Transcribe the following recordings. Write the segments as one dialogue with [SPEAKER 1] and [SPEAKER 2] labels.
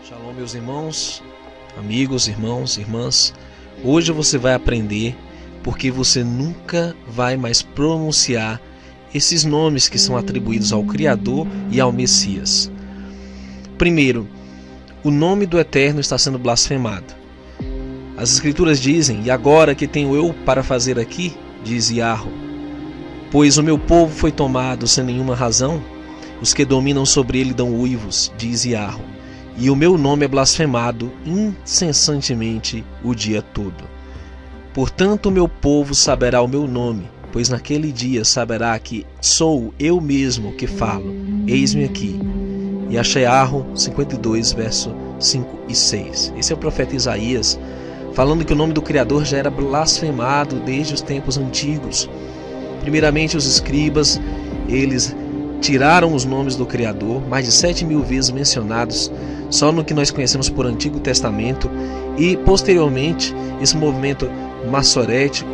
[SPEAKER 1] Shalom, meus irmãos, amigos, irmãos, irmãs. Hoje você vai aprender porque você nunca vai mais pronunciar esses nomes que são atribuídos ao Criador e ao Messias. Primeiro, o nome do Eterno está sendo blasfemado. As Escrituras dizem: "E agora que tenho eu para fazer aqui?", diz Yahweh, "pois o meu povo foi tomado sem nenhuma razão, os que dominam sobre ele dão uivos", diz Yahweh, "e o meu nome é blasfemado incessantemente o dia todo. Portanto, o meu povo saberá o meu nome, pois naquele dia saberá que sou eu mesmo que falo. Eis-me aqui." E Yeshayahu 52, verso 5 e 6. Esse é o profeta Isaías, falando que o nome do Criador já era blasfemado desde os tempos antigos. Primeiramente, os escribas, eles tiraram os nomes do Criador, mais de 7.000 vezes mencionados, só no que nós conhecemos por Antigo Testamento, e posteriormente esse movimento massorético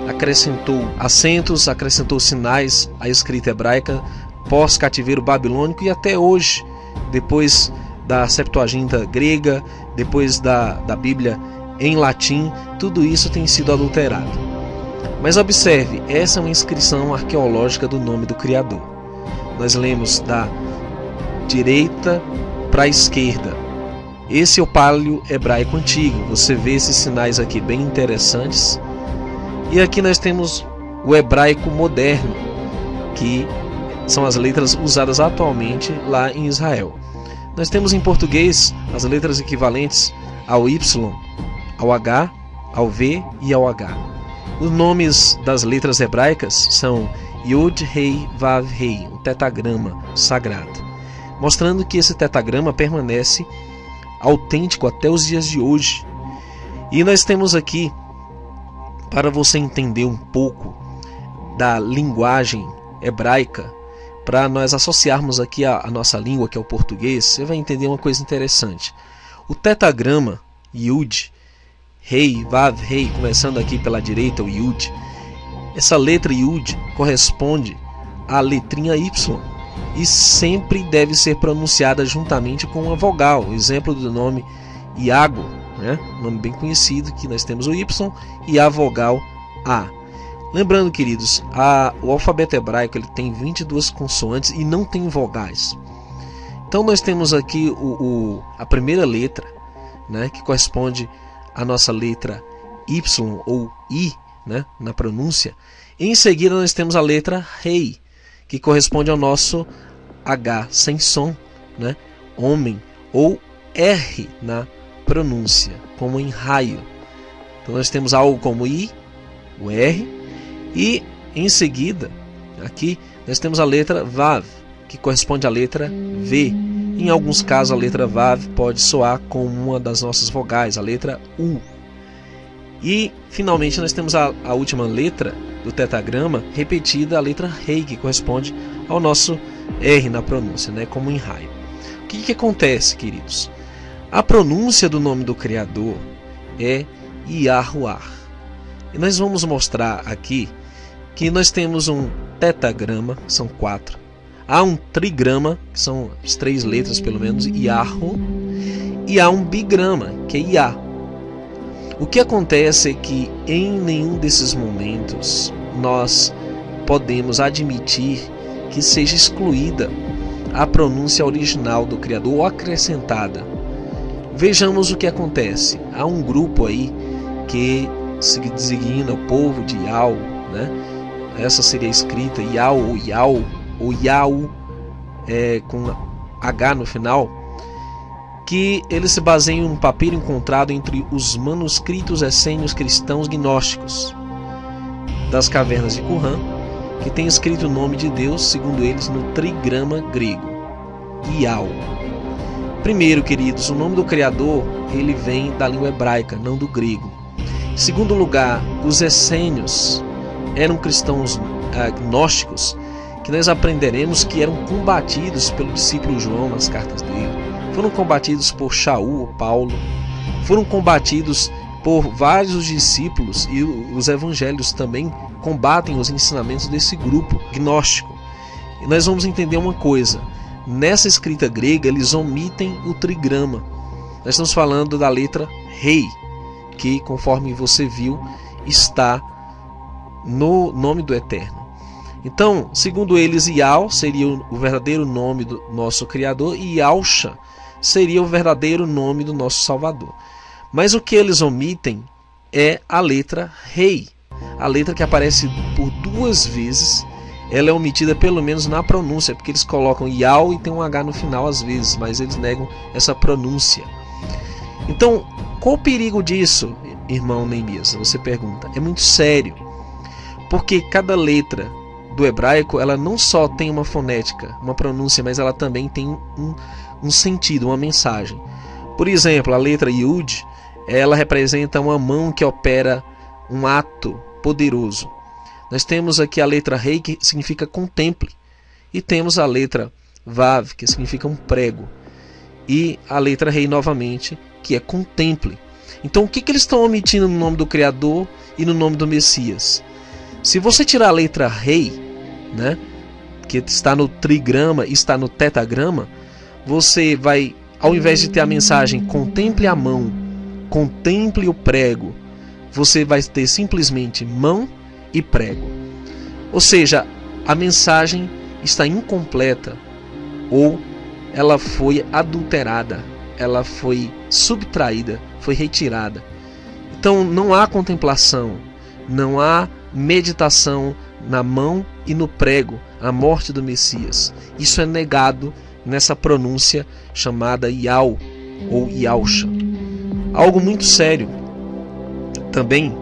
[SPEAKER 1] acrescentou acentos, acrescentou sinais à escrita hebraica pós-cativeiro babilônico, e até hoje, depois da Septuaginta grega, depois da Bíblia em latim, tudo isso tem sido adulterado. Mas observe, essa é uma inscrição arqueológica do nome do Criador. Nós lemos da direita para a esquerda. Esse é o paleo hebraico antigo. Você vê esses sinais aqui bem interessantes. E aqui nós temos o hebraico moderno, que são as letras usadas atualmente lá em Israel. Nós temos em português as letras equivalentes ao Y, ao H, ao V e ao H. Os nomes das letras hebraicas são Yod, Rei, Vav, Rei, o tetagrama sagrado, mostrando que esse tetagrama permanece autêntico até os dias de hoje. E nós temos aqui, para você entender um pouco da linguagem hebraica, para nós associarmos aqui a nossa língua, que é o português, você vai entender uma coisa interessante. O tetagrama Yud, Rei, Vav, Rei, começando aqui pela direita, o Yud, essa letra Yud corresponde à letrinha Y e sempre deve ser pronunciada juntamente com uma vogal. O exemplo do nome Iago, né? Nome bem conhecido, que nós temos o Y e a vogal A. Lembrando, queridos, o alfabeto hebraico ele tem 22 consoantes e não tem vogais. Então nós temos aqui a primeira letra, né, que corresponde à nossa letra Y ou I, né, na pronúncia. Em seguida nós temos a letra Rei, que corresponde ao nosso H sem som, né, homem, ou R na pronúncia, como em raio. Então nós temos algo como I, o R, e em seguida aqui nós temos a letra Vav, que corresponde à letra V. Em alguns casos a letra Vav pode soar como uma das nossas vogais, a letra U. E finalmente nós temos a última letra do tetagrama repetida, a letra Rei, que corresponde ao nosso R na pronúncia, né, como em raio. O que acontece, queridos? A pronúncia do nome do Criador é Yahuwah. E nós vamos mostrar aqui que nós temos um tetagrama, que são 4. Há um trigrama, que são as 3 letras pelo menos, Yahu, e há um bigrama, que é Yah. O que acontece é que em nenhum desses momentos nós podemos admitir que seja excluída a pronúncia original do Criador ou acrescentada. Vejamos o que acontece. Há um grupo aí que se designa o povo de Yau, né? Essa seria escrita Yau ou Yau com H no final, que eles se baseiam em um papiro encontrado entre os manuscritos essênios cristãos gnósticos das cavernas de Qumran, que tem escrito o nome de Deus, segundo eles, no trigrama grego, Yau. Primeiro, queridos, o nome do Criador ele vem da língua hebraica, não do grego. Em segundo lugar, os essênios eram cristãos gnósticos, que nós aprenderemos que eram combatidos pelo discípulo João nas cartas dele, foram combatidos por Shaul ou Paulo, foram combatidos por vários discípulos, e os evangelhos também combatem os ensinamentos desse grupo gnóstico. E nós vamos entender uma coisa: nessa escrita grega eles omitem o trigrama, nós estamos falando da letra Rei, que, conforme você viu, está no nome do Eterno. Então, segundo eles, Yao seria o verdadeiro nome do nosso Criador e Yahusha seria o verdadeiro nome do nosso Salvador. Mas o que eles omitem é a letra Rei. A letra que aparece por 2 vezes, ela é omitida pelo menos na pronúncia, porque eles colocam Yao e tem um H no final às vezes, mas eles negam essa pronúncia. Então, qual o perigo disso, irmão Neemias? Você pergunta. É muito sério, porque cada letra do hebraico, ela não só tem uma fonética, uma pronúncia, mas ela também tem um sentido, uma mensagem. Por exemplo, a letra Yud, ela representa uma mão que opera um ato poderoso. Nós temos aqui a letra Rei, que significa contemple, e temos a letra Vav, que significa um prego, e a letra Rei novamente, que é contemple. Então, o que eles estão omitindo no nome do Criador e no nome do Messias? Se você tirar a letra Rei, né, que está no trigrama e está no tetagrama, você vai, ao invés de ter a mensagem contemple a mão, contemple o prego, você vai ter simplesmente mão e prego. Ou seja, a mensagem está incompleta, ou ela foi adulterada, ela foi subtraída, foi retirada. Então não há contemplação, não há meditação na mão e no prego, a morte do Messias. Isso é negado nessa pronúncia chamada Yao ou Yahusha. Algo muito sério também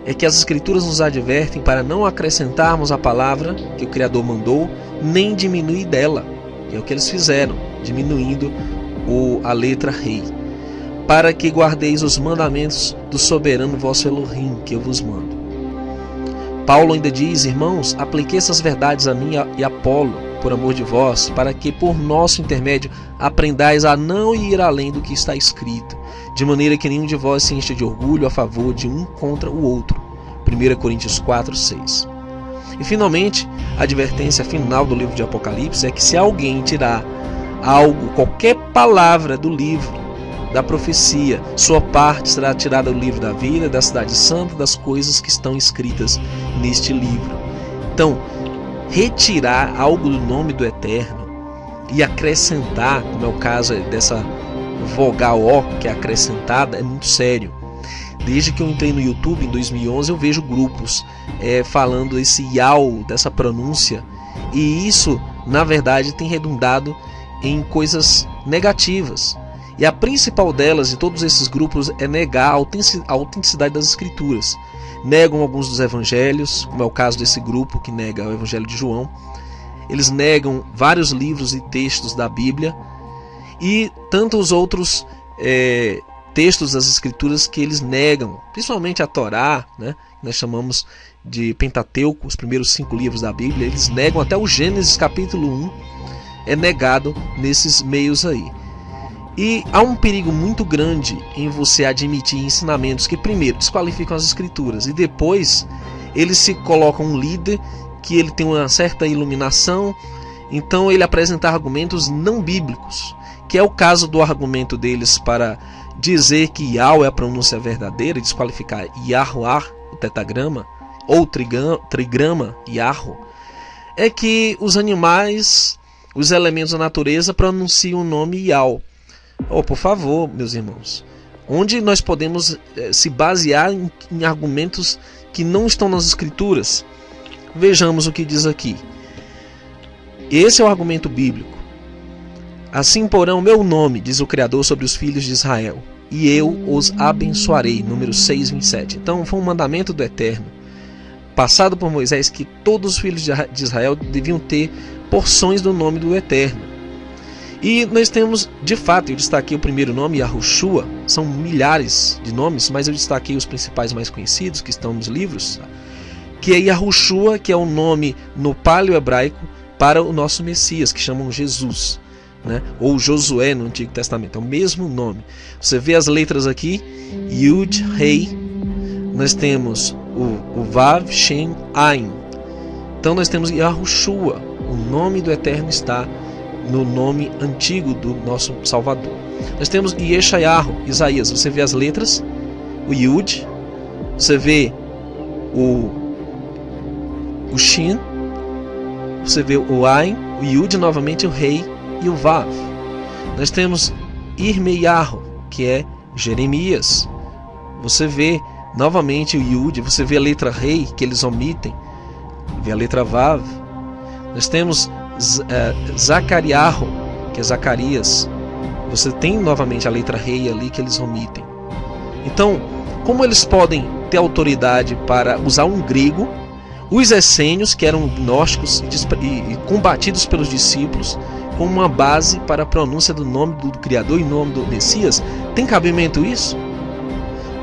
[SPEAKER 1] é que as Escrituras nos advertem para não acrescentarmos a palavra que o Criador mandou, nem diminuir dela. É o que eles fizeram, diminuindo a letra Rei. Para que guardeis os mandamentos do soberano vosso Elohim, que eu vos mando. Paulo ainda diz: irmãos, apliquei essas verdades a mim e a Apolo, por amor de vós, para que por nosso intermédio aprendais a não ir além do que está escrito, de maneira que nenhum de vós se encha de orgulho a favor de um contra o outro. 1 Coríntios 4:6. E finalmente, a advertência final do livro de Apocalipse é que se alguém tirar algo, qualquer palavra do livro da profecia, sua parte será tirada do livro da vida, da cidade santa, das coisas que estão escritas neste livro. Então, retirar algo do nome do Eterno e acrescentar, como é o caso dessa vogal O, que é acrescentada, é muito sério. Desde que eu entrei no YouTube em 2011, eu vejo grupos falando esse Yao, dessa pronúncia, e isso, na verdade, tem redundado em coisas negativas. E a principal delas, de todos esses grupos, é negar a autenticidade das Escrituras. Negam alguns dos evangelhos, como é o caso desse grupo que nega o Evangelho de João. Eles negam vários livros e textos da Bíblia e tantos outros textos das Escrituras que eles negam, principalmente a Torá, né, que nós chamamos de Pentateuco, os primeiros 5 livros da Bíblia. Eles negam até o Gênesis capítulo 1, é negado nesses meios aí. E há um perigo muito grande em você admitir ensinamentos que primeiro desqualificam as Escrituras e depois eles se colocam um líder que ele tem uma certa iluminação, então ele apresenta argumentos não bíblicos, que é o caso do argumento deles para dizer que Yao é a pronúncia verdadeira e desqualificar Yahuwah, o tetagrama, ou trigrama, Yahoo, é que os animais, os elementos da natureza pronunciam o nome Yao. Oh, por favor, meus irmãos, onde nós podemos se basear em argumentos que não estão nas Escrituras? Vejamos o que diz aqui. Esse é o argumento bíblico. Assim porão meu nome, diz o Criador, sobre os filhos de Israel, e eu os abençoarei. Números 6:27. Então foi um mandamento do Eterno, passado por Moisés, que todos os filhos de Israel deviam ter porções do nome do Eterno. E nós temos, de fato, eu destaquei o primeiro nome, Yahushua. São milhares de nomes, mas eu destaquei os principais mais conhecidos, que estão nos livros, que é Yahushua, que é o nome no paleo-hebraico para o nosso Messias, que chamam Jesus, né? Ou Josué no Antigo Testamento, é o mesmo nome. Você vê as letras aqui, Yud, Rei, nós temos o Vav, Shem, Ain. Então nós temos Yahushua, o nome do Eterno está no nome antigo do nosso Salvador. Nós temos Yeshayahu, Isaías. Você vê as letras, o Yud, você vê o Shin, você vê o Ain, o Yud, novamente o Rei e o Vav. Nós temos Irmeiahu, que é Jeremias. Você vê novamente o Yud, você vê a letra Rei, que eles omitem, vê a letra Vav. Nós temos Zacariahu, que é Zacarias. Você tem novamente a letra Rei ali, que eles omitem. Então, como eles podem ter autoridade para usar um grego, os essênios, que eram gnósticos e combatidos pelos discípulos, como uma base para a pronúncia do nome do Criador e nome do Messias, tem cabimento isso?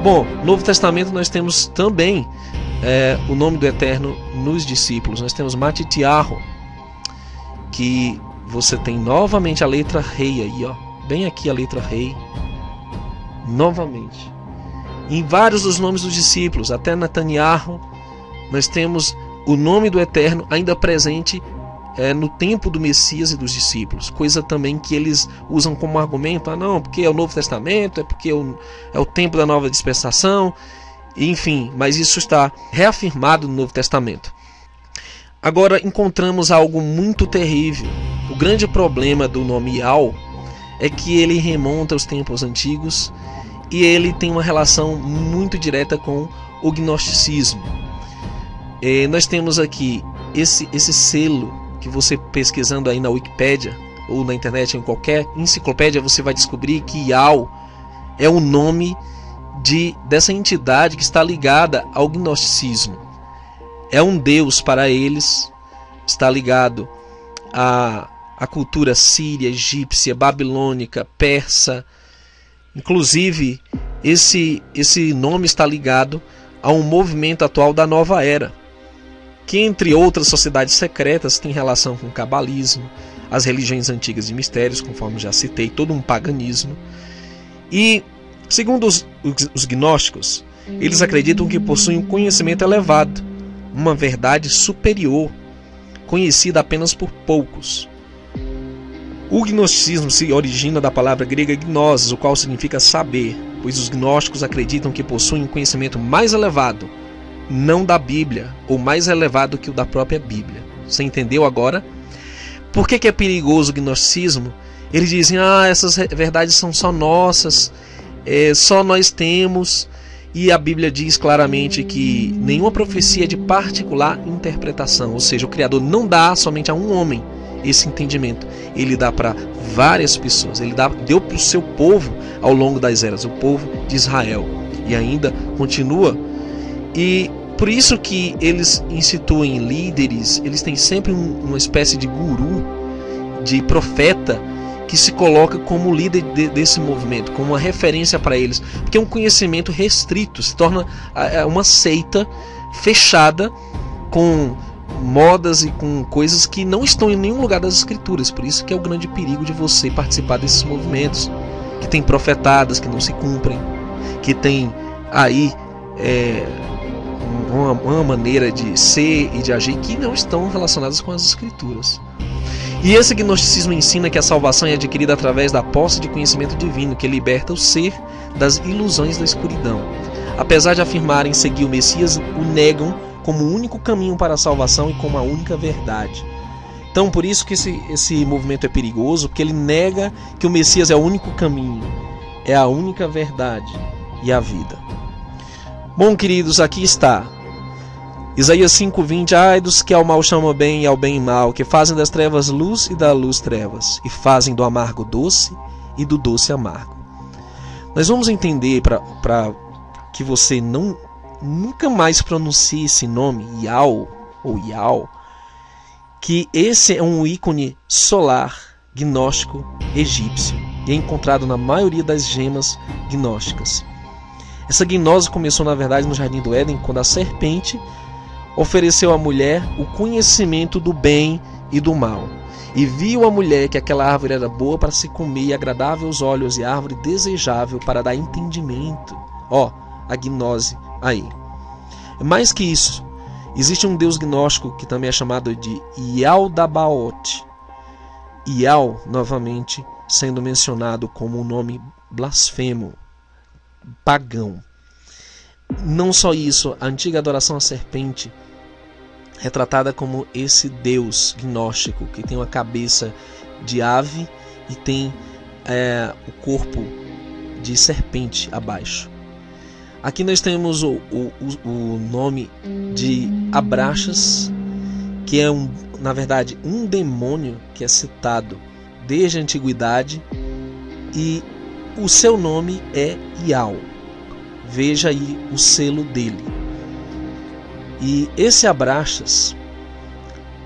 [SPEAKER 1] Bom, no Novo Testamento nós temos também o nome do Eterno nos discípulos. Nós temos Matitiahu, que você tem novamente a letra Rei aí, ó, bem aqui a letra Rei, novamente. Em vários dos nomes dos discípulos, até Netanyahu, nós temos o nome do Eterno ainda presente no tempo do Messias e dos discípulos, coisa também que eles usam como argumento, não, porque é o Novo Testamento, é porque é o tempo da nova dispensação, enfim, mas isso está reafirmado no Novo Testamento. Agora encontramos algo muito terrível. O grande problema do nome Yao é que ele remonta aos tempos antigos e ele tem uma relação muito direta com o gnosticismo. Nós temos aqui esse selo que você pesquisando aí na Wikipédia ou na internet, em qualquer enciclopédia, você vai descobrir que Yao é o nome dessa entidade que está ligada ao gnosticismo. É um deus para eles, está ligado à cultura síria, egípcia, babilônica, persa. Inclusive, esse nome está ligado a um movimento atual da Nova Era, que entre outras sociedades secretas tem relação com o cabalismo, as religiões antigas de mistérios, conforme já citei, todo um paganismo. E, segundo os gnósticos, eles acreditam que possuem um conhecimento elevado, uma verdade superior, conhecida apenas por poucos. O gnosticismo se origina da palavra grega gnosis, o qual significa saber, pois os gnósticos acreditam que possuem um conhecimento mais elevado, não da Bíblia, ou mais elevado que o da própria Bíblia. Você entendeu agora? Por que é perigoso o gnosticismo? Eles dizem, essas verdades são só nossas, só nós temos, e a Bíblia diz claramente que nenhuma profecia é de particular interpretação, ou seja, o Criador não dá somente a um homem esse entendimento, ele dá para várias pessoas, deu para o seu povo ao longo das eras, o povo de Israel, e ainda continua. E por isso que eles instituem líderes, eles têm sempre uma espécie de guru, de profeta, que se coloca como líder desse movimento, como uma referência para eles, porque é um conhecimento restrito, se torna uma seita fechada, com modas e com coisas que não estão em nenhum lugar das Escrituras. Por isso que é o grande perigo de você participar desses movimentos, que tem profetadas que não se cumprem, que tem aí uma maneira de ser e de agir que não estão relacionadas com as Escrituras. E esse gnosticismo ensina que a salvação é adquirida através da posse de conhecimento divino, que liberta o ser das ilusões da escuridão. Apesar de afirmarem seguir o Messias, o negam como o único caminho para a salvação e como a única verdade. Então, por isso que esse movimento é perigoso, porque ele nega que o Messias é o único caminho, é a única verdade e a vida. Bom, queridos, aqui está Isaías 5:20, ai dos que ao mal chamam bem e ao bem mal, que fazem das trevas luz e da luz trevas, e fazem do amargo doce e do doce amargo. Nós vamos entender, para que você nunca mais pronuncie esse nome, Yao ou Yao, que esse é um ícone solar gnóstico egípcio e é encontrado na maioria das gemas gnósticas. Essa gnose começou, na verdade, no Jardim do Éden, quando a serpente ofereceu à mulher o conhecimento do bem e do mal. E viu a mulher que aquela árvore era boa para se comer e agradável aos olhos e árvore desejável para dar entendimento. A gnose aí. Mais que isso, existe um deus gnóstico que também é chamado de Yaldabaoth. Ial, novamente, sendo mencionado como um nome blasfemo, pagão. Não só isso, a antiga adoração à serpente, retratada como esse deus gnóstico, que tem uma cabeça de ave e tem o corpo de serpente abaixo. Aqui nós temos o nome de Abraxas, que é na verdade um demônio que é citado desde a antiguidade, e o seu nome é Ial. Veja aí o selo dele. E esse Abraxas,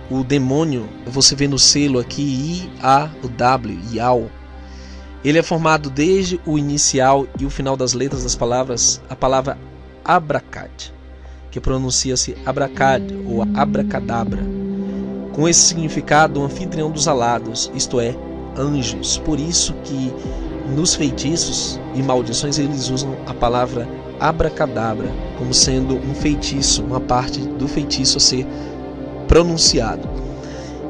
[SPEAKER 1] o demônio, você vê no selo aqui I-A-W, Ial. Ele é formado desde o inicial e o final das letras das palavras, a palavra abracad, que pronuncia-se abracad ou abracadabra. Com esse significado, o anfitrião dos alados, isto é, anjos. Por isso que nos feitiços e maldições eles usam a palavra abracadabra como sendo um feitiço, uma parte do feitiço a ser pronunciado.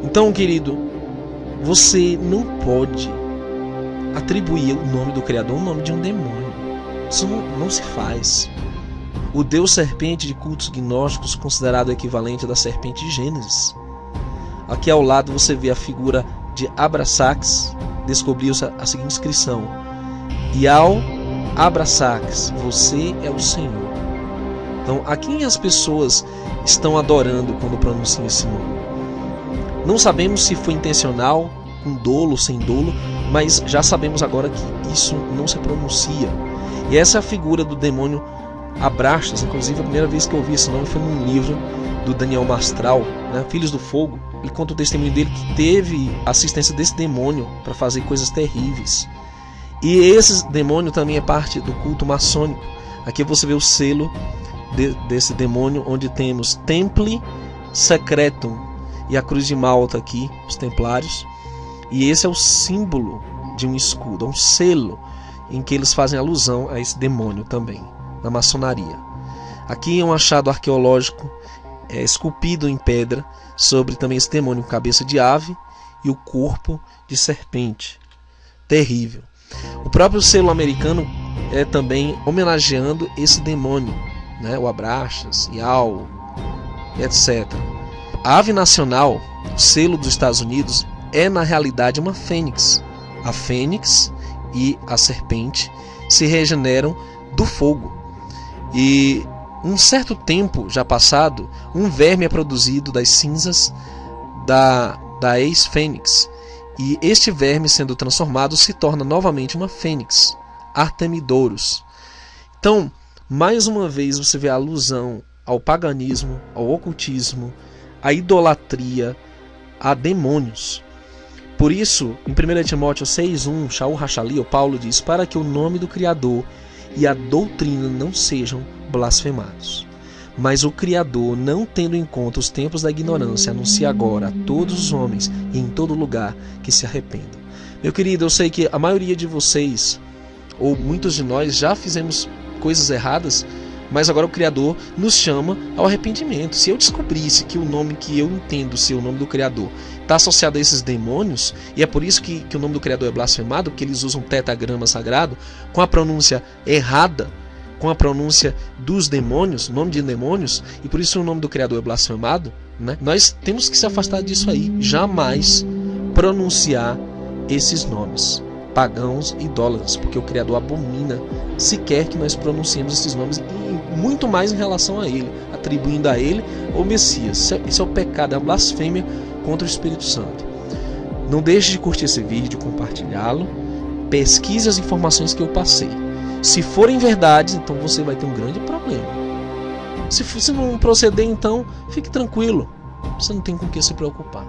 [SPEAKER 1] Então, querido, você não pode atribuir o nome do Criador ao nome de um demônio. Isso não se faz. O deus serpente de cultos gnósticos, considerado equivalente da serpente de Gênesis. Aqui ao lado você vê a figura de Abrasax. Descobriu-se a seguinte inscrição: Ial Abrasax, você é o Senhor. Então, a quem as pessoas estão adorando quando pronunciam esse nome? Não sabemos se foi intencional, com dolo, sem dolo, mas já sabemos agora que isso não se pronuncia. E essa é a figura do demônio Abraxas. Inclusive, a primeira vez que eu ouvi esse nome foi num livro do Daniel Mastral, né, Filhos do Fogo. Ele conta o testemunho dele que teve assistência desse demônio para fazer coisas terríveis. E esse demônio também é parte do culto maçônico. Aqui você vê o selo desse demônio, onde temos Templi Secretum e a cruz de Malta aqui, os templários. E esse é o símbolo de um escudo, é um selo em que eles fazem alusão a esse demônio também, na maçonaria. Aqui é um achado arqueológico esculpido em pedra sobre também esse demônio com cabeça de ave e o corpo de serpente. Terrível. O próprio selo americano é também homenageando esse demônio, né? O Abraxas, Ial, etc. A ave nacional, o selo dos Estados Unidos, é na realidade uma fênix. A fênix e a serpente se regeneram do fogo. E um certo tempo já passado, um verme é produzido das cinzas da ex-fênix. E este verme, sendo transformado, se torna novamente uma fênix, Artemidorus. Então, mais uma vez você vê a alusão ao paganismo, ao ocultismo, à idolatria, a demônios. Por isso, em 1 Timóteo 6,1, Shaul Rachali, o Paulo diz: para que o nome do Criador e a doutrina não sejam blasfemados. Mas o Criador, não tendo em conta os tempos da ignorância, anuncia agora a todos os homens e em todo lugar que se arrependam. Meu querido, eu sei que a maioria de vocês, ou muitos de nós, já fizemos coisas erradas, mas agora o Criador nos chama ao arrependimento. Se eu descobrisse que o nome que eu entendo ser o nome do Criador está associado a esses demônios, e é por isso que o nome do Criador é blasfemado, porque eles usam tetragrama sagrado, com a pronúncia errada, com a pronúncia dos demônios, nome de demônios, e por isso o nome do Criador é blasfemado, né? Nós temos que se afastar disso aí, jamais pronunciar esses nomes pagãos e idólatras, porque o Criador abomina sequer que nós pronunciemos esses nomes, e muito mais em relação a Ele, atribuindo a Ele o Messias. Isso é o pecado, é a blasfêmia contra o Espírito Santo. Não deixe de curtir esse vídeo, compartilhá-lo, pesquise as informações que eu passei. Se forem verdades, então você vai ter um grande problema. Se não proceder, então fique tranquilo, você não tem com o que se preocupar.